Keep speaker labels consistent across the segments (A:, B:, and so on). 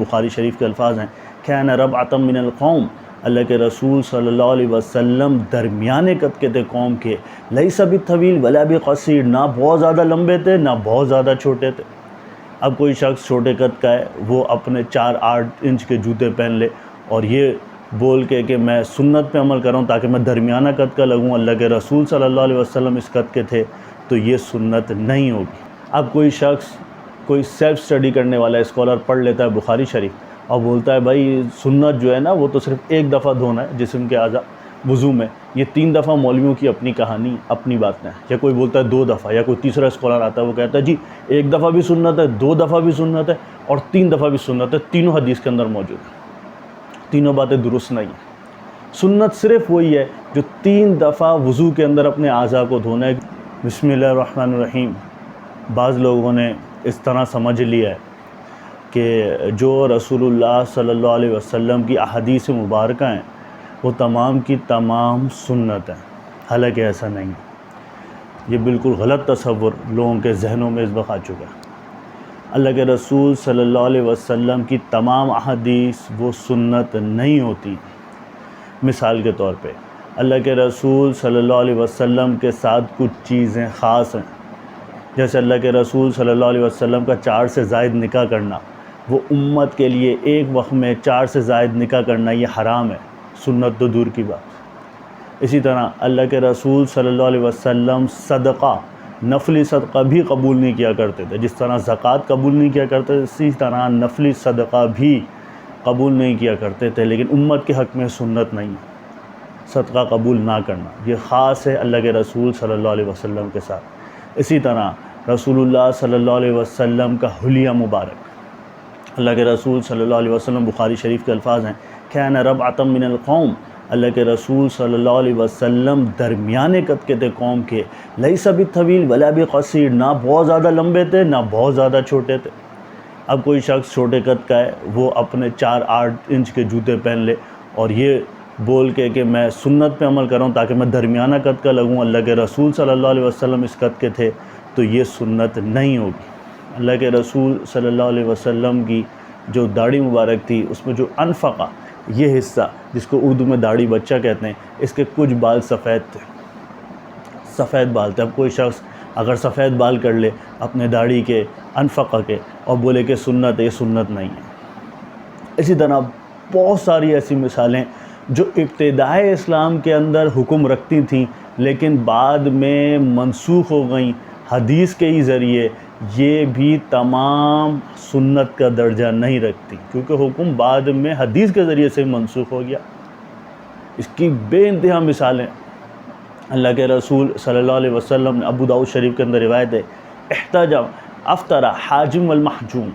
A: بخاری شریف کے الفاظ ہیں کان ربعۃ من القوم، اللہ کے رسول صلی اللہ علیہ وسلم درمیانے قد کے تھے قوم کے، لیس بالطویل ولا بقصیر، نہ بہت زیادہ لمبے تھے نہ بہت زیادہ چھوٹے تھے۔ اب کوئی شخص چھوٹے قد کا ہے، وہ اپنے 4-8 انچ کے جوتے پہن لے اور یہ بول کے کہ میں سنت پہ عمل کر رہا ہوں تاکہ میں درمیانہ قد کا لگوں، اللہ کے رسول صلی اللہ علیہ وسلم اس قد کے تھے، تو یہ سنت نہیں ہوگی۔ اب کوئی شخص کوئی سیلف اسٹڈی کرنے والا اسکالر پڑھ لیتا ہے بخاری شریف اور بولتا ہے بھائی سنت جو ہے نا وہ تو صرف ایک دفعہ دھونا ہے جسم کے اعضاء وضو میں، یہ 3 دفعہ مولویوں کی اپنی کہانی اپنی باتیں ہیں، یا کوئی بولتا ہے 2 دفعہ، یا کوئی تیسرا اسکالر آتا ہے وہ کہتا ہے جی 1 دفعہ بھی سنت ہے، 2 دفعہ بھی سنت ہے اور 3 دفعہ بھی سنت ہے، تینوں حدیث کے اندر موجود ہیں، تینوں باتیں درست نہیں ہیں۔ سنت صرف وہی ہے جو 3 دفعہ وضو کے اندر اپنے اعضاء کو دھونا ہے۔ بسم اللہ الرحمن الرحیم۔ بعض لوگوں نے اس طرح سمجھ لیا ہے کہ جو رسول اللہ صلی اللہ علیہ وسلم کی احادیث مبارکہ ہیں وہ تمام کی تمام سنت ہیں، حالانکہ ایسا نہیں ہے۔ یہ بالکل غلط تصور لوگوں کے ذہنوں میں اس وقت آ چکا ہے۔ اللہ کے رسول صلی اللہ علیہ وسلم کی تمام احادیث وہ سنت نہیں ہوتی۔ مثال کے طور پہ اللہ کے رسول صلی اللہ علیہ وسلم کے ساتھ کچھ چیزیں خاص ہیں، جیسے اللہ کے رسول صلی اللہ علیہ وسلم کا 4 سے زائد نکاح کرنا، وہ امت کے لیے ایک وقت میں 4 سے زائد نکاح کرنا یہ حرام ہے، سنت تو دور کی بات۔ اسی طرح اللہ کے رسول صلی اللہ علیہ وسلم صدقہ، نفلی صدقہ بھی قبول نہیں کیا کرتے تھے، جس طرح زکوٰۃ قبول نہیں کیا کرتے تھے اسی طرح نفلی صدقہ بھی قبول نہیں کیا کرتے تھے، لیکن امت کے حق میں سنت نہیں ہے صدقہ قبول نہ کرنا، یہ خاص ہے اللہ کے رسول صلی اللہ علیہ وسلم کے ساتھ۔ اسی طرح رسول اللہ صلی اللہ علیہ وسلم کا حلیہ مبارک، اللہ کے رسول صلی اللہ علیہ وسلم بخاری شریف کے الفاظ ہیں کان ربعۃ من القوم، اللہ کے رسول صلی اللہ علیہ وسلم درمیانے قد کے تھے قوم کے، لیس بالطویل ولا بقصیر، نہ بہت زیادہ لمبے تھے نہ بہت زیادہ چھوٹے تھے۔ اب کوئی شخص چھوٹے قد کا ہے، وہ اپنے 4-8 انچ کے جوتے پہن لے اور یہ بول کے کہ میں سنت پہ عمل کر رہا ہوں تاکہ میں درمیانہ قد کا لگوں، اللہ کے رسول صلی اللہ علیہ وسلم اس قد کے تھے، تو یہ سنت نہیں ہوگی۔ اللہ کے رسول صلی اللہ علیہ وسلم کی جو داڑھی مبارک تھی اس میں جو انفقہ، یہ حصہ جس کو اردو میں داڑھی بچہ کہتے ہیں، اس کے کچھ بال سفید تھے، سفید بال تھے۔ اب کوئی شخص اگر سفید بال کر لے اپنے داڑھی کے انفقہ کے اور بولے کہ سنت ہے، یہ سنت نہیں ہے۔ اسی طرح بہت ساری ایسی مثالیں جو ابتدائے اسلام کے اندر حکم رکھتی تھیں لیکن بعد میں منسوخ ہو گئیں حدیث کے ہی ذریعے، یہ بھی تمام سنت کا درجہ نہیں رکھتی کیونکہ حکم بعد میں حدیث کے ذریعے سے منسوخ ہو گیا۔ اس کی بے انتہا مثالیں اللہ کے رسول صلی اللہ علیہ وسلم نے، ابو داؤد شریف کے اندر روایت ہے احتجم افطر حاجم والمحجوم،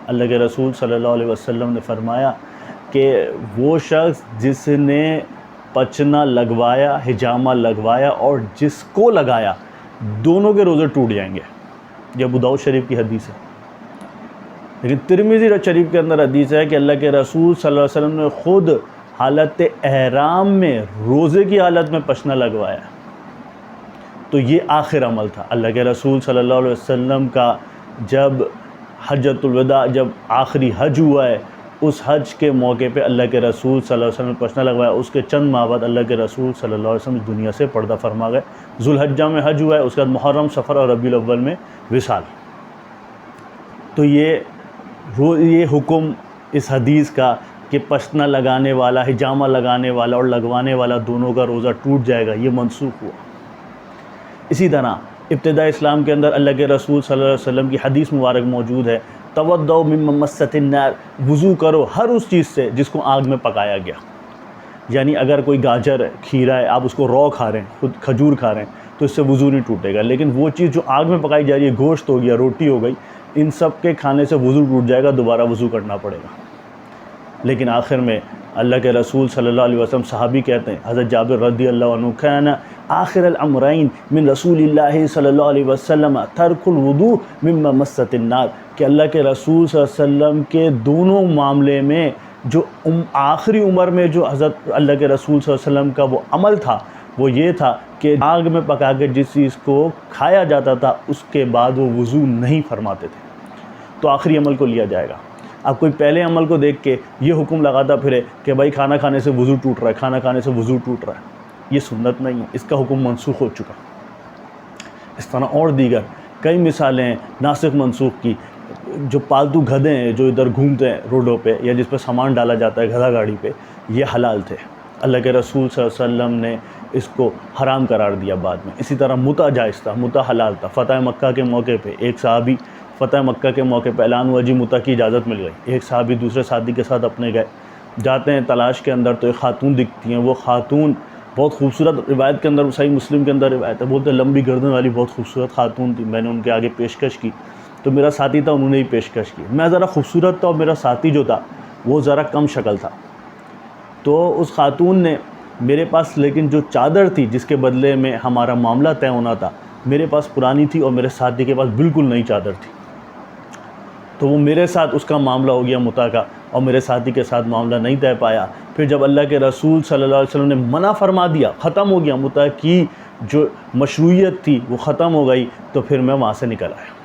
A: اللہ کے رسول صلی اللہ علیہ وسلم نے فرمایا کہ وہ شخص جس نے پچنا لگوایا، حجامہ لگوایا اور جس کو لگایا، دونوں کے روزے ٹوٹ جائیں گے۔ یہ ابو داؤد شریف کی حدیث ہے۔ لیکن ترمذی شریف کے اندر حدیث ہے کہ اللہ کے رسول صلی اللہ علیہ وسلم نے خود حالت احرام میں روزے کی حالت میں پچنا لگوایا، تو یہ آخر عمل تھا۔ اللہ کے رسول صلی اللہ علیہ وسلم کا جب حجۃ الوداع، جب آخری حج ہوا ہے، اس حج کے موقع پہ اللہ کے رسول صلی اللہ علیہ وسلم نے پچنا لگوایا، اس کے چند ماہ بعد اللہ کے رسول صلی اللہ علیہ وسلم دنیا سے پردہ فرما گئے۔ ذوالحجہ میں حج ہوا ہے، اس کے بعد محرم، صفر اور ربیع الاول میں وصال۔ تو یہ حکم اس حدیث کا کہ پچنا لگانے والا، حجامہ لگانے والا اور لگوانے والا دونوں کا روزہ ٹوٹ جائے گا، یہ منسوخ ہوا۔ اسی طرح ابتداء اسلام کے اندر اللہ کے رسول صلی اللہ علیہ وسلم کی حدیث مبارک موجود ہے تودعوا مما مست النار، وضو کرو ہر اس چیز سے جس کو آگ میں پکایا گیا۔ یعنی اگر کوئی گاجر ہے، کھیرا ہے، آپ اس کو رو کھا رہے ہیں، خود کھجور کھا رہے ہیں تو اس سے وضو نہیں ٹوٹے گا، لیکن وہ چیز جو آگ میں پکائی جا رہی ہے، گوشت ہو گیا، روٹی ہو گئی، ان سب کے کھانے سے وضو ٹوٹ جائے گا، دوبارہ وضو کرنا پڑے گا۔ لیکن آخر میں اللہ کے رسول صلی اللہ علیہ وسلم، صحابی کہتے ہیں حضرت جابر رضی اللہ عنہ، کان آخر الامرین من رسول اللہ صلی اللہ علیہ وسلم ترک الوضوء مما مست النار، کہ اللہ کے رسول صلی اللہ علیہ وسلم کے دونوں معاملے میں جو آخری عمر میں جو حضرت اللہ کے رسول صلی اللہ علیہ وسلم کا وہ عمل تھا وہ یہ تھا کہ آگ میں پکا کے جس چیز کو کھایا جاتا تھا اس کے بعد وہ وضو نہیں فرماتے تھے، تو آخری عمل کو لیا جائے گا۔ اب کوئی پہلے عمل کو دیکھ کے یہ حکم لگاتا پھرے کہ بھائی کھانا کھانے سے وضو ٹوٹ رہا ہے، کھانا کھانے سے وضو ٹوٹ رہا ہے، یہ سنت نہیں ہے، اس کا حکم منسوخ ہو چکا۔ اس طرح اور دیگر کئی مثالیں ہیں ناسخ منسوخ کی۔ جو پالتو گدھے ہیں جو ادھر گھومتے ہیں روڈوں پہ یا جس پہ سامان ڈالا جاتا ہے گدھا گاڑی پہ، یہ حلال تھے، اللہ کے رسول صلی اللہ علیہ وسلم نے اس کو حرام قرار دیا بعد میں۔ اسی طرح متع جائز تھا، متع حلال تھا۔ فتح مکہ کے موقع پہ ایک صحابی، فتح مکہ کے موقع پہ اعلان ہوا جی متع کی اجازت مل گئی، ایک صحابی دوسرے صحابی کے ساتھ اپنے گئے، جاتے ہیں تلاش کے اندر تو ایک خاتون دکھتی ہیں، وہ خاتون بہت خوبصورت، روایت کے اندر صحیح مسلم کے اندر روایت ہے، بولتے ہیں لمبی گردن والی بہت خوبصورت خاتون تھی، میں نے ان کے آگے پیشکش کی تو میرا ساتھی تھا، انہوں نے ہی پیشکش کی، میں ذرا خوبصورت تھا اور میرا ساتھی جو تھا وہ ذرا کم شکل تھا، تو اس خاتون نے میرے پاس لیکن جو چادر تھی جس کے بدلے میں ہمارا معاملہ طے ہونا تھا میرے پاس پرانی تھی اور میرے ساتھی کے پاس بالکل نئی چادر تھی، تو وہ میرے ساتھ اس کا معاملہ ہو گیا متع کا اور میرے ساتھی کے ساتھ معاملہ نہیں طے پایا۔ پھر جب اللہ کے رسول صلی اللہ علیہ وسلم نے منع فرما دیا، ختم ہو گیا متع کی جو مشروعیت تھی وہ ختم ہو گئی، تو پھر میں وہاں سے نکل آیا۔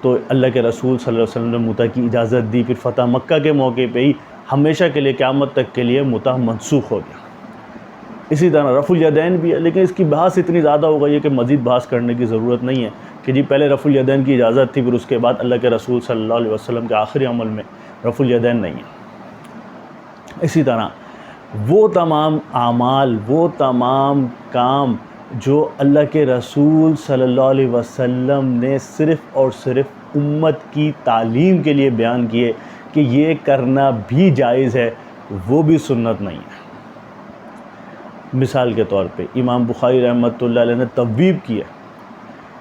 A: تو اللہ کے رسول صلی اللہ علیہ وسلم نے متع کی اجازت دی، پھر فتح مکہ کے موقع پہ ہی ہمیشہ کے لیے قیامت تک کے لیے متع منسوخ ہو گیا۔ اسی طرح رفع الیدین بھی ہے، لیکن اس کی بحث اتنی زیادہ ہو گئی ہے کہ مزید بحث کرنے کی ضرورت نہیں ہے کہ جی پہلے رفع الیدین کی اجازت تھی، پھر اس کے بعد اللہ کے رسول صلی اللہ علیہ وسلم کے آخری عمل میں رفع الیدین نہیں ہے۔ اسی طرح وہ تمام اعمال، وہ تمام کام جو اللہ کے رسول صلی اللہ علیہ وسلم نے صرف اور صرف امت کی تعلیم کے لیے بیان کیے کہ یہ کرنا بھی جائز ہے، وہ بھی سنت نہیں ہے۔ مثال کے طور پہ امام بخاری رحمۃ اللہ علیہ نے تبویب کیا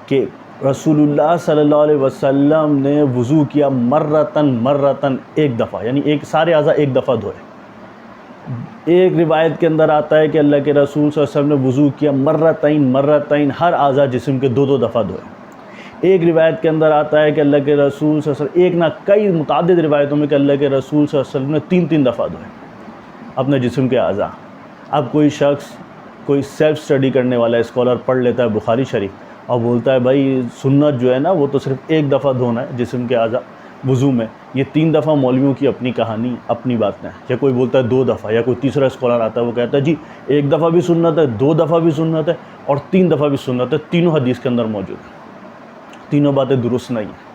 A: کہ رسول اللہ صلی اللہ علیہ وسلم نے وضو کیا مرتن ایک دفعہ، یعنی سارے اعضاء ایک دفعہ دھوئے۔ ایک روایت کے اندر آتا ہے کہ اللہ کے رسول صلی اللہ علیہ وسلم نے وضو کیا مرتین، ہر اعضاء جسم کے دو دفعہ دھوئے۔ ایک روایت کے اندر آتا ہے کہ اللہ کے رسول صلی اللہ علیہ وسلم، ایک نہ کئی متعدد روایتوں میں کہ اللہ کے رسول صلی اللہ علیہ وسلم نے تین دفعہ دھوئے اپنے جسم کے اعضاء۔ اب کوئی شخص، کوئی سیلف اسٹڈی کرنے والا اسکالر پڑھ لیتا ہے بخاری شریف اور بولتا ہے بھائی سنت جو ہے نا وہ تو صرف ایک دفعہ دھونا ہے جسم کے اعضاء وضو میں، یہ 3 دفعہ مولویوں کی اپنی کہانی، اپنی باتیں ہیں۔ یا کوئی بولتا ہے 2 دفعہ، یا کوئی تیسرا اسکالر آتا ہے وہ کہتا ہے جی 1 دفعہ بھی سنت ہے، 2 دفعہ بھی سنت ہے اور 3 دفعہ بھی سنت ہے، تینوں حدیث کے اندر موجود ہیں، تینوں باتیں درست نہیں ہیں۔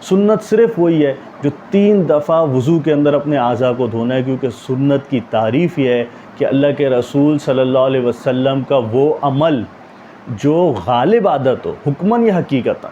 A: سنت صرف وہی ہے جو 3 دفعہ وضو کے اندر اپنے اعضاء کو دھونا ہے، کیونکہ سنت کی تعریف یہ ہے کہ اللہ کے رسول صلی اللہ علیہ وسلم کا وہ عمل جو غالب عادت ہو، حکماً یا حقیقتاً،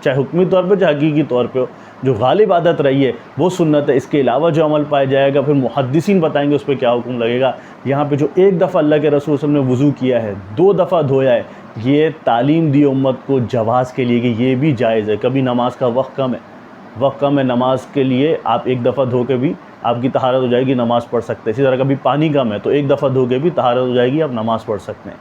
A: چاہے حکمی طور پہ چاہے حقیقی طور پہ ہو، جو غالب عادت رہی ہے وہ سنت ہے۔ اس کے علاوہ جو عمل پایا جائے گا پھر محدثین بتائیں گے اس پہ کیا حکم لگے گا۔ یہاں پہ جو 1 دفعہ اللہ کے رسول صلی اللہ علیہ وسلم نے وضو کیا ہے، 2 دفعہ دھویا ہے، یہ تعلیم دی امت کو جواز کے لیے کہ یہ بھی جائز ہے۔ کبھی نماز کا وقت کم ہے نماز کے لیے، آپ 1 دفعہ دھو کے بھی آپ کی طہارت ہو جائے گی، نماز پڑھ سکتے ہیں۔ اسی طرح کبھی پانی کم ہے تو 1 دفعہ دھو کے بھی طہارت ہو جائے گی، آپ نماز پڑھ سکتے ہیں۔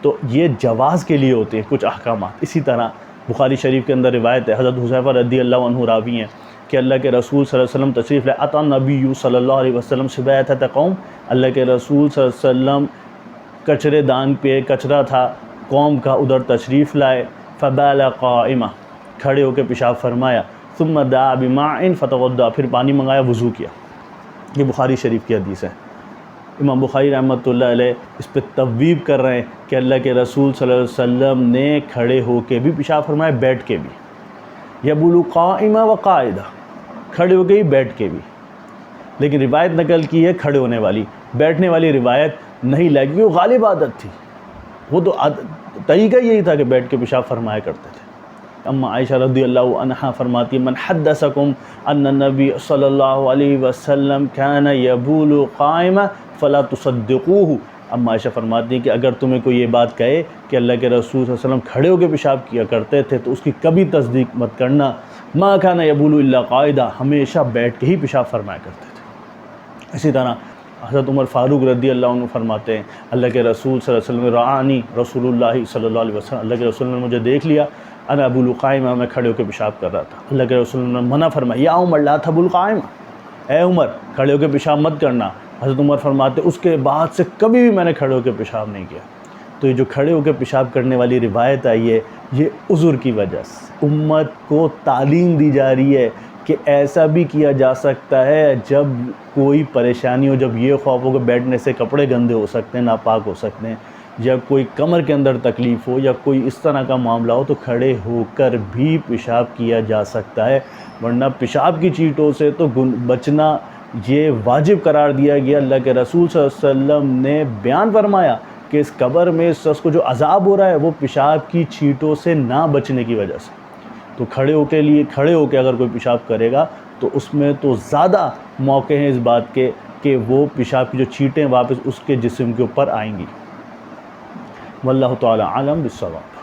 A: تو یہ جواز کے لیے ہوتے ہیں کچھ احکامات۔ اسی طرح بخاری شریف کے اندر روایت ہے، حضرت حذیفہ رضی اللہ عنہ راوی ہیں کہ اللہ کے رسول صلی اللہ علیہ وسلم تشریف لائے، اتی النبی صلی اللہ علیہ وسلم شبیۃ قوم، اللہ کے رسول صلی اللہ علیہ وسلم کچرے دان پہ کچرا تھا قوم کا، ادھر تشریف لائے، فبال قائمہ، کھڑے ہو کے پیشاب فرمایا، ثم دعا بماء فتوضا، پھر پانی منگایا، وضو کیا۔ یہ بخاری شریف کی حدیث ہے۔ امام بخاری رحمۃ اللہ علیہ اس پہ تبویب کر رہے ہیں کہ اللہ کے رسول صلی اللہ علیہ وسلم نے کھڑے ہو کے بھی پیشاب فرمایا، بیٹھ کے بھی، یبول قائمہ و قاعدہ، کھڑے ہو کے ہی بیٹھ کے بھی، لیکن روایت نقل کی ہے کھڑے ہونے والی، بیٹھنے والی روایت نہیں لائی کیونکہ وہ غالب عادت تھی، وہ تو طریقہ یہی تھا کہ بیٹھ کے پیشاب فرمایا کرتے تھے۔ اما عائشہ رضی اللہ عنہا فرماتی من حدثکم ان النبی صلی اللہ علیہ وسلم کان یبول قائما فلا تصدقوه، اما عائشہ فرماتی ہیں کہ اگر تمہیں کوئی یہ بات کہے کہ اللہ کے رسول صلی اللہ علیہ وسلم کھڑے ہو کے پیشاب کیا کرتے تھے تو اس کی کبھی تصدیق مت کرنا۔ ما کان یبول الا قاعدہ، ہمیشہ بیٹھ کے ہی پیشاب فرمایا کرتے تھے۔ اسی طرح حضرت عمر فاروق رضی اللہ عنہ فرماتے ہیں اللہ کے رسول صلی اللہ علیہ وسلم رعانی رسول اللہ صلی اللہ علیہ وسلم، اللہ کے رسول نے مجھے دیکھ لیا، انا ابول قائمہ، میں کھڑے ہو کے پیشاب کر رہا تھا۔ اللہ کے رسول نے منع فرمایا، یا عمر لا تبول قائمہ، اے عمر کھڑے ہو کے پیشاب مت کرنا۔ حضرت عمر فرماتے اس کے بعد سے کبھی بھی میں نے کھڑے ہو کے پیشاب نہیں کیا۔ تو یہ جو کھڑے ہو کے پیشاب کرنے والی روایت آئی ہے یہ عذر کی وجہ سے امت کو تعلیم دی جا رہی ہے کہ کہ ایسا بھی کیا جا سکتا ہے جب کوئی پریشانی ہو، جب یہ خوف ہو کہ بیٹھنے سے کپڑے گندے ہو سکتے ہیں، ناپاک ہو سکتے ہیں، جب کوئی کمر کے اندر تکلیف ہو یا کوئی اس طرح کا معاملہ ہو، تو کھڑے ہو کر بھی پیشاب کیا جا سکتا ہے، ورنہ پیشاب کی چیٹوں سے تو بچنا یہ واجب قرار دیا گیا۔ اللہ کے رسول صلی اللہ علیہ وسلم نے بیان فرمایا کہ اس قبر میں اس شخص کو جو عذاب ہو رہا ہے وہ پیشاب کی چیٹوں سے نہ بچنے کی وجہ سے۔ تو کھڑے ہو کے اگر کوئی پیشاب کرے گا تو اس میں تو زیادہ موقع ہیں اس بات کے کہ وہ پیشاب کی جو چیٹیں واپس اس کے جسم کے اوپر آئیں گی۔ واللہ تعالی عالم بالصواب۔